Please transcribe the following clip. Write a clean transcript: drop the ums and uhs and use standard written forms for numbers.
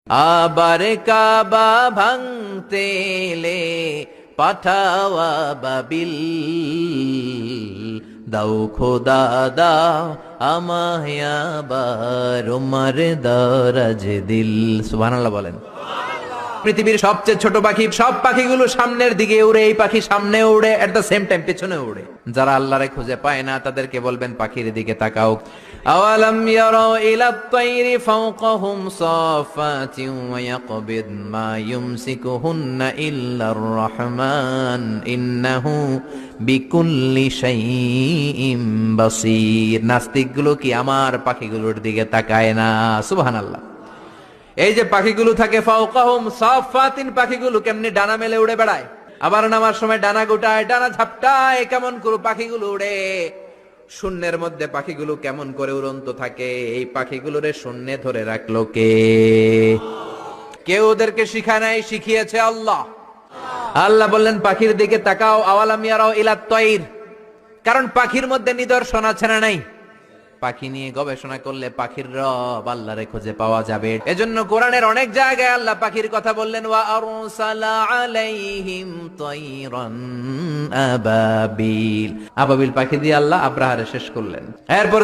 আবার কাবা ভাঙতে এলে পাঠাওয়া বাবিল, দাও খোদা দাও আমায় আবার উমার দারাজ দিল। সুবহানাল্লাহ বলেন। পৃথিবীর সবচেয়ে ছোট পাখি, সব পাখিগুলো সামনের দিকে উড়ে, এই পাখি সামনে উড়ে, এট দ্য সেম টাইম পেছনে উড়ে। যারা আল্লাহরে খুঁজে পায় না তাদেরকে বলবেন পাখির দিকে তাকাও। আওয়ালাম ইয়ারাউ ইলাত তায়রি ফাওকাহুম সাফাতিন ওয়া ইয়াকবিদ মা ইউমসিকুহুন্না ইল্লার রহমান ইন্নাহু বিকুল্লি শাইইন বাসীর। নাস্তিকগুলো কি আমার পাখিগুলোর দিকে তাকায় না? সুবহানাল্লাহ। এই যে পাখিগুলো থাকে ফাওকাহুম সাফাতিন, পাখিগুলো কেমনি ডানা মেলে উড়ে বেড়ায়, আবার নামার সময় ডানা গোটায়, ডানা ঝাপটায়, কেমন করে পাখিগুলো উড়ে। শূন্যের মধ্যে পাখিগুলো কেমন করে উড়ন্ত থাকে, এই পাখিগুলোরে শূন্যে ধরে রাখলো কে? কেউ ওদেরকে শিখায় নাই, শিখিয়েছে আল্লাহ। আল্লাহ বললেন পাখির দিকে তাকাও। আওয়ালাম ইয়ারাউ ইলাত তায়র, কারণ পাখির মধ্যে নিদর্শন আছে না নাই? পাখি নিয়ে গবেষণা করলে পাখির রব আল্লাহরে খুঁজে পাওয়া যাবে। এজন্য কোরআনের অনেক জায়গায় আল্লাহ পাখির কথা বললেন, ওয়া আরসালা আলাইহিম তায়রান আবাবিল। আবাবিল পাখি দিয়ে আল্লাহ আব্রাহারে শেষ করলেন। এরপর